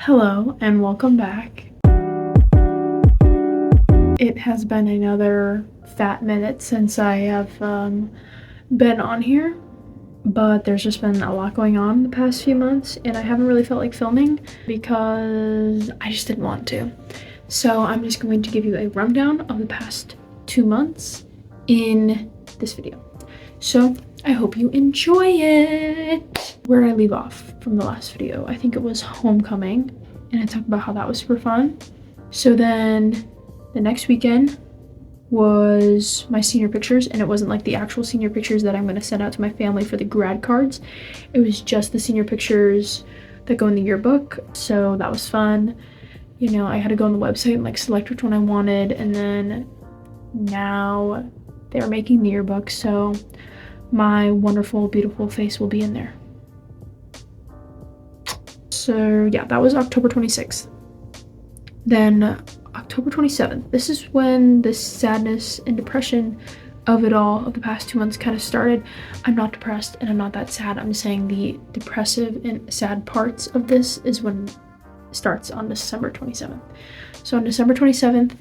Hello and welcome back. It has been another fat minute since I have been on here, but there's just been a lot going on the past few months and I haven't really felt like filming because I just didn't want to. So I'm just going to give you a rundown of the past 2 months in this video. So I hope you enjoy it. Where did I leave off from the last video? I think it was homecoming, and I talked about how that was super fun. So then the next weekend was my senior pictures, and it wasn't like the actual senior pictures that I'm going to send out to my family for the grad cards. It was just the senior pictures that go in the yearbook. So that was fun. You know, I had to go on the website and like select which one I wanted, and then now they're making the yearbook, so my wonderful, beautiful face will be in there. So yeah, that was October 26th. Then October 27th, this is when the sadness and depression of it all, of the past 2 months, kind of started. I'm not depressed and I'm not that sad. I'm just saying the depressive and sad parts of this is when it starts on December 27th. So on December 27th,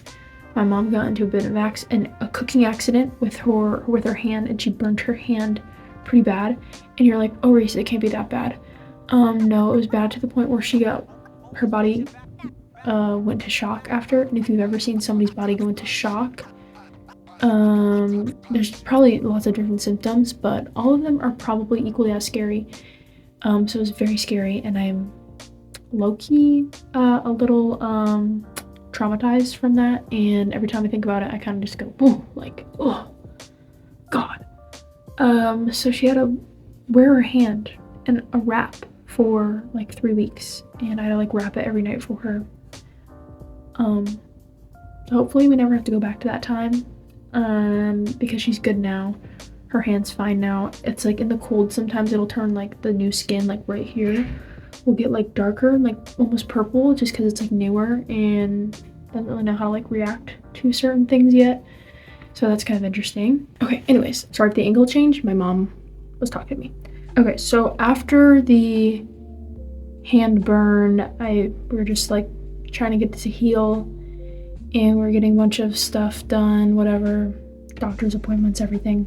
my mom got into a bit of a cooking accident with her hand, and she burned her hand pretty bad. And you're like, oh, Reese, it can't be that bad. No, it was bad to the point where her body went to shock after. And if you've ever seen somebody's body go into shock, there's probably lots of different symptoms, but all of them are probably equally as scary. So it was very scary, and I'm low-key a little traumatized from that, and every time I think about it I kind of just go boom, like, oh god. So she had to wear her hand in a wrap for like 3 weeks, and I had to like wrap it every night for her. So hopefully we never have to go back to that time, because she's good now. Her hand's fine now. It's like in the cold sometimes it'll turn like the new skin, like right here will get like darker, like almost purple, just because it's like newer and doesn't really know how to like react to certain things yet. So that's kind of interesting. Okay, anyways, sorry for the angle change. My mom was talking to me. Okay, so after the hand burn, we were just like trying to get this to heal, and we're getting a bunch of stuff done, whatever, doctor's appointments, everything.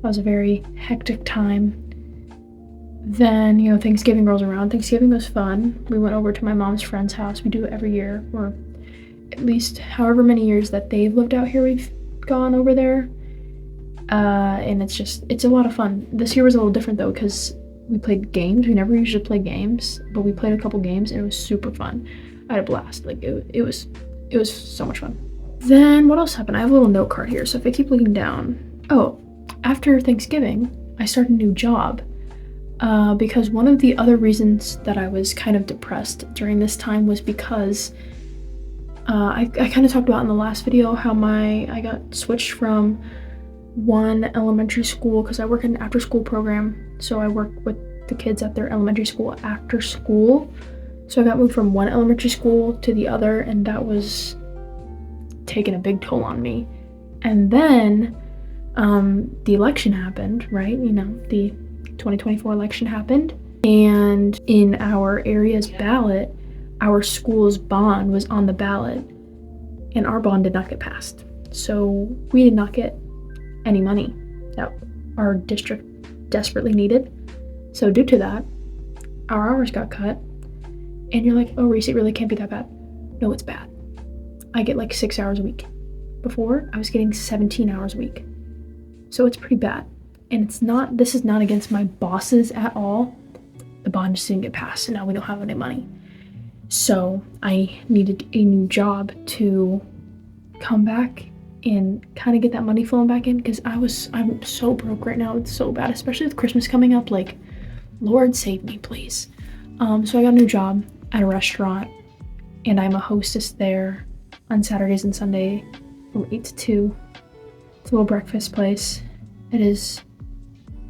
That was a very hectic time. Then, you know, Thanksgiving rolls around. Thanksgiving was fun. We went over to my mom's friend's house. We do it every year, or at least however many years that they've lived out here, we've gone over there. And it's a lot of fun. This year was a little different though, because we played games. We never usually play games, but we played a couple games and it was super fun. I had a blast. Like it was so much fun. Then what else happened? I have a little note card here, so if I keep looking down. Oh, after Thanksgiving, I started a new job. Because one of the other reasons that I was kind of depressed during this time was because I kind of talked about in the last video how I got switched from one elementary school, because I work in an after school program, so I work with the kids at their elementary school after school. So I got moved from one elementary school to the other, and that was taking a big toll on me. And then the election happened, right? You know, the 2024 election happened, and in our area's ballot, our school's bond was on the ballot, and our bond did not get passed. So we did not get any money that our district desperately needed. So due to that, our hours got cut, and you're like, oh, Reese, it really can't be that bad. No, it's bad. I get like 6 hours a week. Before, I was getting 17 hours a week. So it's pretty bad. And this is not against my bosses at all. The bond just didn't get passed, and now we don't have any money. So I needed a new job to come back and kind of get that money flowing back in, because I'm so broke right now. It's so bad, especially with Christmas coming up. Like, Lord save me, please. So I got a new job at a restaurant, and I'm a hostess there on Saturdays and Sunday from 8 to 2. It's a little breakfast place. It is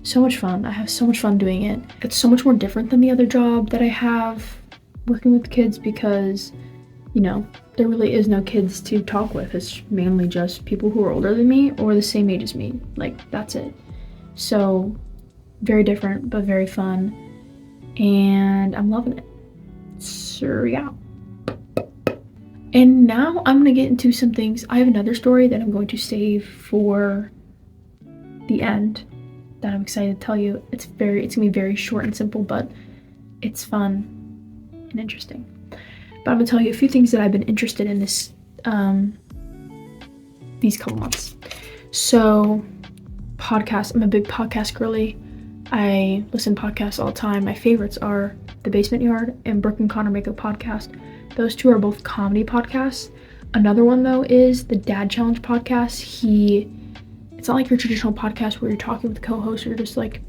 so much fun. I have so much fun doing it. It's so much more different than the other job that I have working with kids, because, you know, there really is no kids to talk with. It's mainly just people who are older than me or the same age as me. Like, that's it. So very different, but very fun, and I'm loving it. So yeah. And now I'm gonna get into some things. I have another story that I'm going to save for the end that I'm excited to tell you. It's gonna be very short and simple, but it's fun and interesting. But I'm gonna tell you a few things that I've been interested in these couple months. So podcasts, I'm a big podcast girly. I listen to podcasts all the time. My favorites are The Basement Yard and Brooke and Connor Make a Podcast. Those two are both comedy podcasts. Another one though is the Dad Challenge podcast. It's not like your traditional podcast where you're talking with the co-host or just like,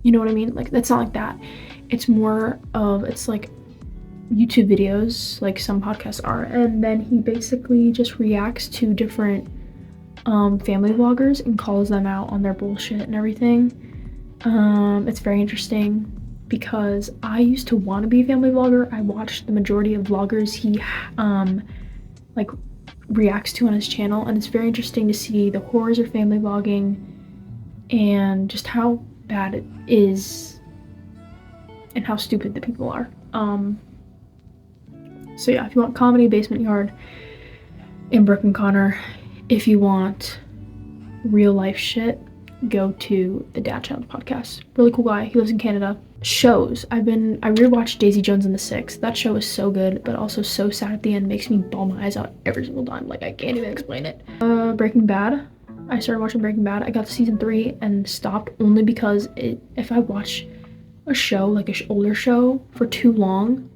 you know what I mean? Like, that's not like that. It's more of, it's like YouTube videos, like some podcasts are, and then he basically just reacts to different family vloggers and calls them out on their bullshit and everything. It's very interesting because I used to want to be a family vlogger. I watched the majority of vloggers he like reacts to on his channel, and it's very interesting to see the horrors of family vlogging and just how bad it is and how stupid the people are. So yeah, if you want comedy, Basement Yard and Brooke and Connor. If you want real life shit, go to the Dad Challenge podcast. Really cool guy. He lives in Canada. Shows. I rewatched Daisy Jones and the Six. That show is so good, but also so sad at the end. Makes me bawl my eyes out every single time. Like, I can't even explain it. Breaking Bad. I started watching Breaking Bad. I got to season 3 and stopped only because if I watch a show, like an older show, for too long,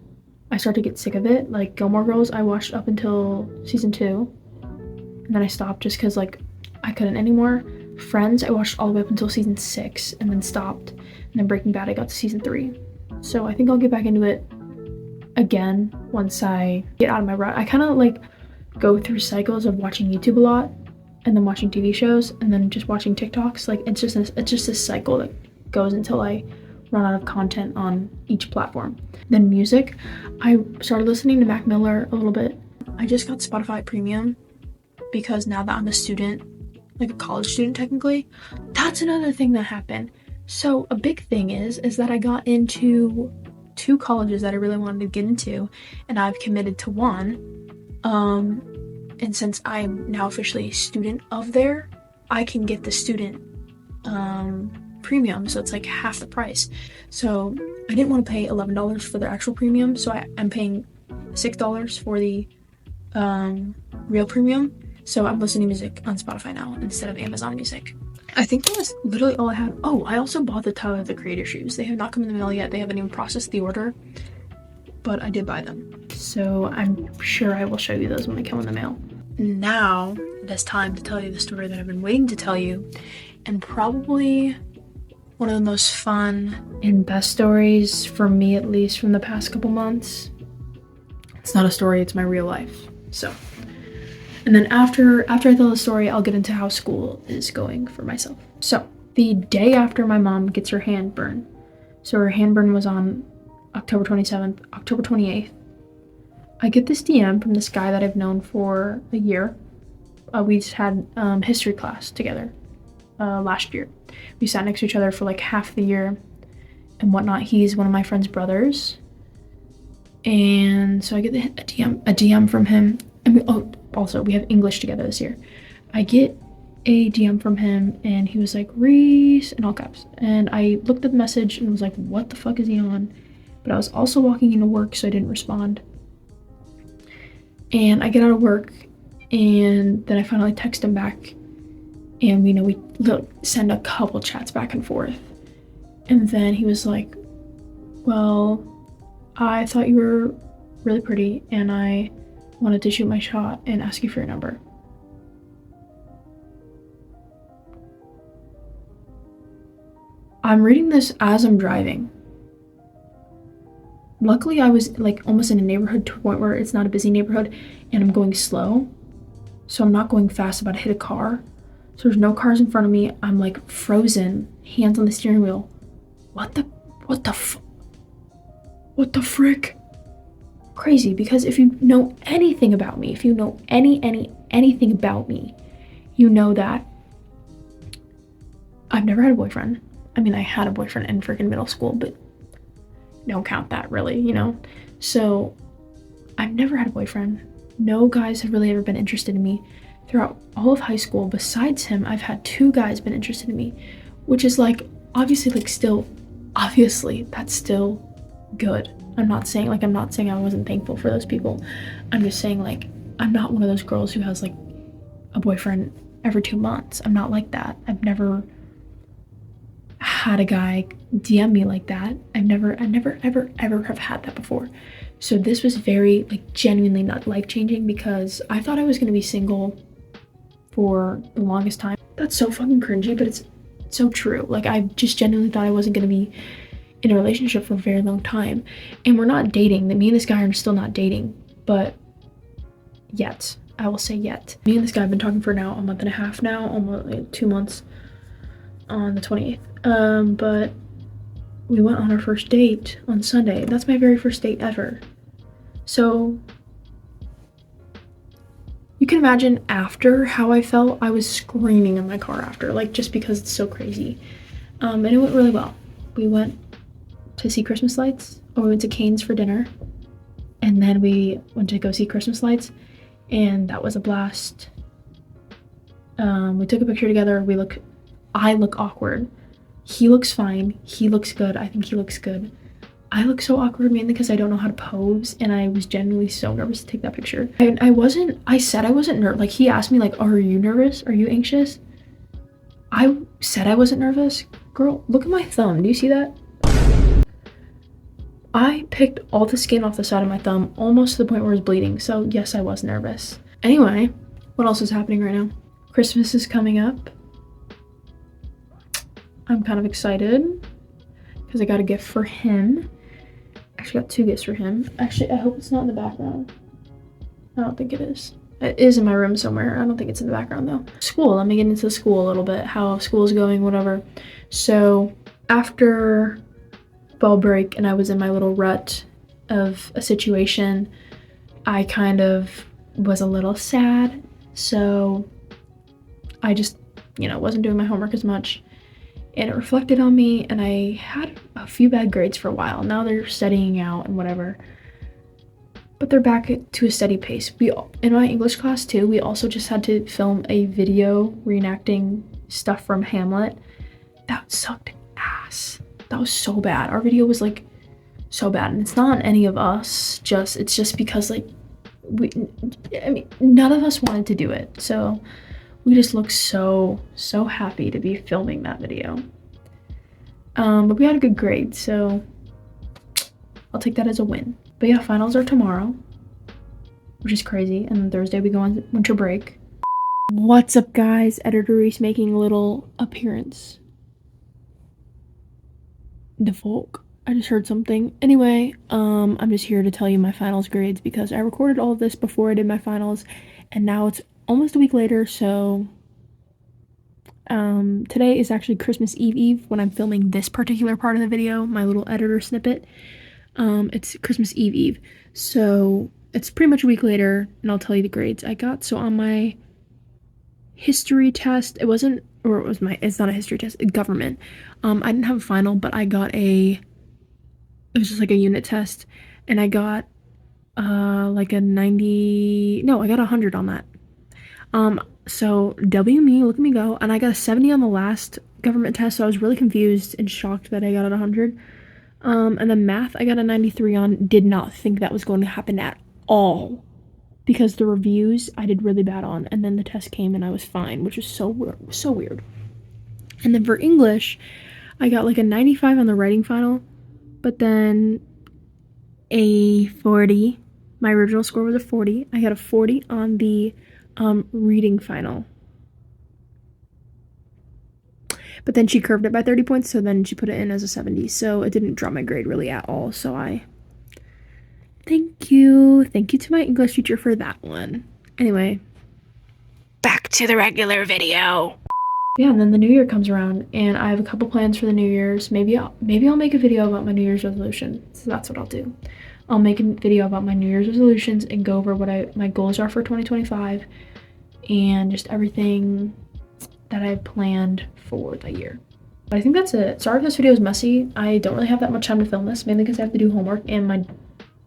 I start to get sick of it. Like Gilmore Girls, I watched up until season 2, and then I stopped just because like I couldn't anymore. Friends, I watched all the way up until season 6 and then stopped. And then Breaking Bad, I got to season 3. So I think I'll get back into it again once I get out of my rut. I kind of like go through cycles of watching YouTube a lot and then watching TV shows and then just watching TikToks. Like it's just this cycle that goes until I run out of content on each platform. Then music, I started listening to Mac Miller a little bit. I just got Spotify Premium because now that I'm a student, like a college student technically, that's another thing that happened. So a big thing is that I got into 2 colleges that I really wanted to get into, and I've committed to one. And since I'm now officially a student of there, I can get the student premium, so it's like half the price. So I didn't want to pay $11 for their actual premium, so I'm paying $6 for the real premium. So I'm listening to music on Spotify now instead of Amazon Music. I think that was literally all I had. Oh, I also bought the Tyler the Creator shoes. They have not come in the mail yet. They haven't even processed the order, but I did buy them. So I'm sure I will show you those when they come in the mail. Now it is time to tell you the story that I've been waiting to tell you, and probably one of the most fun and best stories, for me at least, from the past couple months. It's not a story, it's my real life. So, and then after I tell the story, I'll get into how school is going for myself. So, the day after my mom gets her hand burned, so her hand burn was on October 27th, October 28th, I get this DM from this guy that I've known for a year. We just had history class together last year. We sat next to each other for like half the year and whatnot. He's one of my friend's brothers. And so I get a DM from him. And also, we have English together this year. I get a DM from him, and he was like, Reese, in all caps. And I looked at the message and was like, what the fuck is he on? But I was also walking into work, so I didn't respond. And I get out of work, and then I finally text him back. And, we send a couple chats back and forth. And then he was like, well, I thought you were really pretty, and I wanted to shoot my shot and ask you for your number. I'm reading this as I'm driving. Luckily, I was like almost in a neighborhood to a point where it's not a busy neighborhood, and I'm going slow. So I'm not going fast, about to hit a car. So there's no cars in front of me. I'm like frozen, hands on the steering wheel. What the frick? Crazy, because if you know anything about me, if you know anything about me, you know that I've never had a boyfriend. I mean, I had a boyfriend in freaking middle school, but don't count that really, So I've never had a boyfriend. No guys have really ever been interested in me. Throughout all of high school, besides him, I've had 2 guys been interested in me, which is like, obviously, like still, obviously, that's still good. I'm not saying I wasn't thankful for those people. I'm just saying, like, I'm not one of those girls who has like a boyfriend every 2 months. I'm not like that. I've never had a guy DM me like that. I never ever have had that before. So this was very like genuinely not life-changing, because I thought I was gonna be single for the longest time. That's so fucking cringy, but it's so true. Like, I just genuinely thought I wasn't gonna be in a relationship for a very long time. And we're not dating. Me and this guy are still not dating, but yet. I will say yet. Me and this guy have been talking for now a month and a half now, almost like 2 months on the 28th. But we went on our first date on Sunday. That's my very first date ever. So you can imagine after how I felt. I was screaming in my car after, like, just because it's so crazy. And it went really well. We went to see Christmas lights, or we went to Cane's for dinner, and then we went to go see Christmas lights, and that was a blast. We took a picture together. I look awkward. He looks fine. He looks good. I think he looks good. I look so awkward mainly because I don't know how to pose, and I was genuinely so nervous to take that picture. I said I wasn't nervous. Like, he asked me, like, are you nervous? Are you anxious? I said I wasn't nervous. Girl, look at my thumb. Do you see that? I picked all the skin off the side of my thumb, almost to the point where it was bleeding. So yes, I was nervous. Anyway, what else is happening right now? Christmas is coming up. I'm kind of excited because I got a gift for him. Actually got 2 gifts for him. Actually, I hope it's not in the background. I don't think it is. It is in my room somewhere. I don't think it's in the background though. School, let me get into school a little bit, how school's going, whatever. So after fall break and I was in my little rut of a situation, I kind of was a little sad. So I just, wasn't doing my homework as much. And it reflected on me, and I had a few bad grades for a while. Now they're studying out and whatever. But they're back to a steady pace. In my English class too, we also just had to film a video reenacting stuff from Hamlet. That sucked ass. That was so bad. Our video was like so bad, and it's not on any of us. It's just because like none of us wanted to do it. So we just look so happy to be filming that video. But we had a good grade, so I'll take that as a win. But yeah, finals are tomorrow, which is crazy. And then Thursday we go on winter break. What's up, guys? Editor Reese making a little appearance. The folk. I just heard something. Anyway, I'm just here to tell you my finals grades because I recorded all of this before I did my finals, and now it's almost a week later. So today is actually Christmas Eve when I'm filming this particular part of the video, my little editor snippet. It's Christmas Eve, so it's pretty much a week later, and I'll tell you the grades I got. So on my history test, it's not a history test, it's government. I didn't have a final, but I got it was just like a unit test, and I got like a 90, no, I got 100 on that. So W me, look at me go. And I got a 70 on the last government test, so I was really confused and shocked that I got it 100. And then math, I got a 93 on. Did not think that was going to happen at all, because the reviews I did really bad on, and then the test came and I was fine, which was so weird. And then for English, I got like a 95 on the writing final, but then a 40. My original score was a 40. I got a 40 on the reading final. But then she curved it by 30 points, so then she put it in as a 70. So it didn't drop my grade really at all. So thank you to my English teacher for that one. Anyway, back to the regular video. Yeah, and then the new year comes around, and I have a couple plans for the New Year's. Maybe I'll make a video about my New Year's resolution. So that's what I'll do. I'll make a video about my New Year's resolutions and go over what my goals are for 2025 and just everything that I've planned for the year. But I think that's it. Sorry if this video is messy. I don't really have that much time to film this, mainly because I have to do homework, and my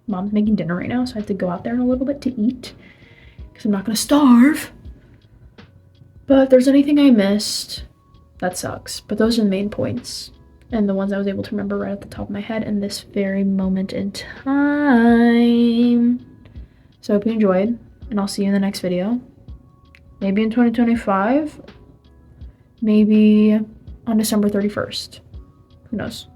mom's making dinner right now, so I have to go out there in a little bit to eat because I'm not gonna starve. But if there's anything I missed, that sucks. But those are the main points and the ones I was able to remember right at the top of my head in this very moment in time. So I hope you enjoyed, and I'll see you in the next video. Maybe in 2025, maybe on December 31st. Who knows?